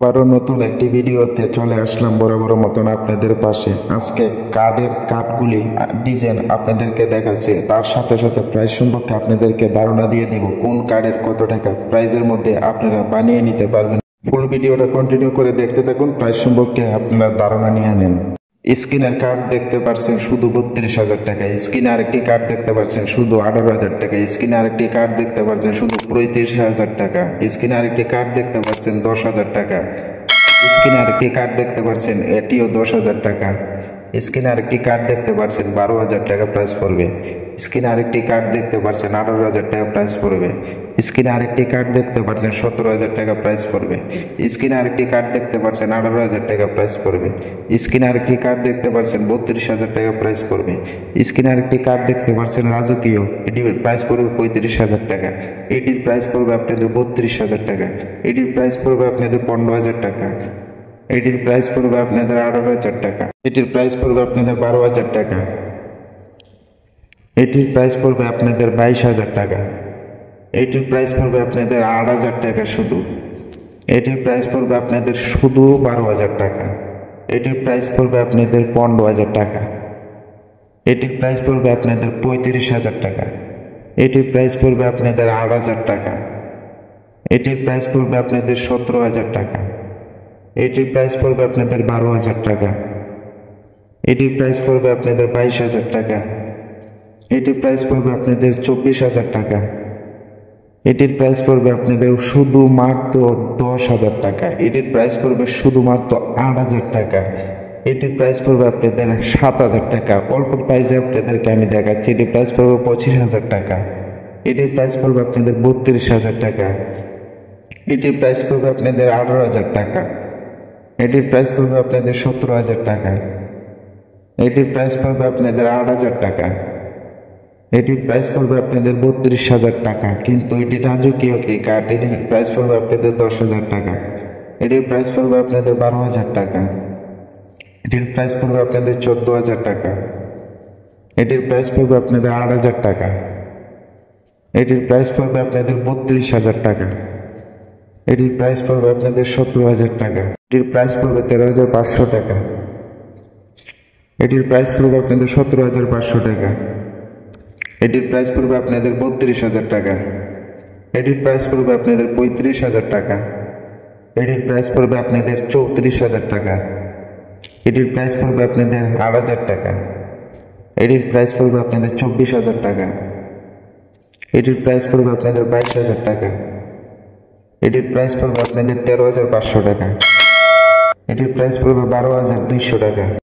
আবারও নতুন একটি ভিডিওতে চলে আসলাম বরাবর মতন আপনাদের পাশে। আজকে কার্ডগুলি ডিজাইন আপনাদেরকে দেখাচ্ছে, তার সাথে সাথে প্রাইস সম্পর্কে আপনাদেরকে ধারণা দিয়ে দিব কোন কার্ডের কত টাকা প্রাইজের মধ্যে আপনারা বানিয়ে নিতে পারবেন। ফুল ভিডিওটা কন্টিনিউ করে দেখতে থাকুন, প্রাইস সম্পর্কে আপনারা ধারণা নিয়ে নেন। স্ক্রিনের কার্ড দেখতে পাচ্ছেন শুধু 32,000 টাকা। স্ক্রিনে আরেকটি কার্ড দেখতে পাচ্ছেন শুধু 18,000 টাকা। স্ক্রিনে আরেকটি কার্ড দেখতে পাচ্ছেন শুধু 35,000 টাকা। স্ক্রিনে আরেকটি কার্ড দেখতে পাচ্ছেন 10,000 টাকা। স্ক্রিনে আরেকটি কার্ড দেখতে পাচ্ছেন এটিও 10,000 টাকা। স্ক্রিনে আরেকটি কার্ড দেখতে পাচ্ছেন 12,000 টাকা প্রাইস পড়বে। স্ক্রিনে আরেকটি কার্ড দেখতে পাচ্ছেন 18,000 টাকা প্রাইস পড়বে। স্ক্রিনে আরেকটি কার্ড দেখতে পাচ্ছেন 17,000 টাকা প্রাইস পড়বে। স্ক্রিনে আরেকটি কার্ড দেখতে পাচ্ছেন 18,000 টাকা প্রাইস পড়বে। স্ক্রিনে আরেকটি কার্ড দেখতে পাচ্ছেন 32,000 টাকা প্রাইস পড়বে। স্ক্রিনে আরেকটি কার্ড দেখতে পাচ্ছেন রাজকীয়, এটির প্রাইস পড়বে 35,000 টাকা। এটির প্রাইস পড়বে আপনাদের 32,000 টাকা। এটির প্রাইস পড়বে আপনাদের 15,000 টাকা। এটির প্রাইস পড়বে আপনাদের 18,000 টাকা। এটির প্রাইস পড়বে আপনাদের 12,000 টাকা। এটির প্রাইস পড়বে আপনাদের 22,000 টাকা। এটির প্রাইস পড়বে আপনাদের 8,000 টাকা শুধু। এটির প্রাইস পড়বে আপনাদের শুধু 12,000 টাকা। এটির প্রাইস পড়বে আপনাদের 15,000 টাকা। এটির প্রাইস পড়বে আপনাদের 35,000 টাকা। এটির প্রাইস পড়বে আপনাদের 8,000 টাকা। এটির প্রাইস পড়বে আপনাদের 17,000 টাকা। এটির প্রাইস পড়বে আপনাদের 12,000 টাকা। এটির প্রাইস পড়বে আপনাদের 22,000 টাকা। এটির প্রাইস পড়বে আপনাদের 24,000 টাকা। এটির প্রাইস পড়বে আপনাদের শুধুমাত্র 10,000 টাকা। এটির প্রাইস পড়বে শুধুমাত্র 8,000 টাকা। এটির প্রাইস পড়বে আপনাদের 7,000 টাকা। অল্প প্রাইসে আপনাদেরকে আমি দেখাচ্ছি। এটির প্রাইস পড়বে 25,000 টাকা। এটির প্রাইস পড়বে আপনাদের 32,000 টাকা। এটির প্রাইস পড়বে আপনাদের 18,000 টাকা। এটির প্রাইস পড়বে আপনাদের 17,000 টাকা। এটির প্রাইস পড়বে আপনাদের 8,000 টাকা। এটির প্রাইস পড়বে আপনাদের 32,000 টাকা। কিন্তু এটি রাজকীয় কি কার্ড, এটির প্রাইস পড়বে আপনাদের 10,000 টাকা। এটির প্রাইস পড়বে আপনাদের 12,000 টাকা। এটির প্রাইস পড়বে আপনাদের 14,000 টাকা। এটির প্রাইস পড়বে আপনাদের 8,000 টাকা। এটির প্রাইস পড়বে আপনাদের 32,000 টাকা। এটির প্রাইস পড়বে আপনাদের 17,000 টাকা। এটির প্রাইস পড়বে 13,500 টাকা। এটির প্রাইস পড়বে আপনাদের 17,500 টাকা। এটির প্রাইস পড়বে আপনাদের 32,000 টাকা। এটির প্রাইস পড়বে আপনাদের 35,000 টাকা। এটির প্রাইস পড়বে আপনাদের 34,000 টাকা। এটির প্রাইস পড়বে আপনাদের 8,000 টাকা। এটির প্রাইস পড়বে আপনাদের 24,000 টাকা। এটির প্রাইস পড়বে আপনাদের 22,000 টাকা। এটির প্রাইস পড়বে আপনাদের 13,500 টাকা। এটির প্রাইস পড়বে 12,200 টাকা।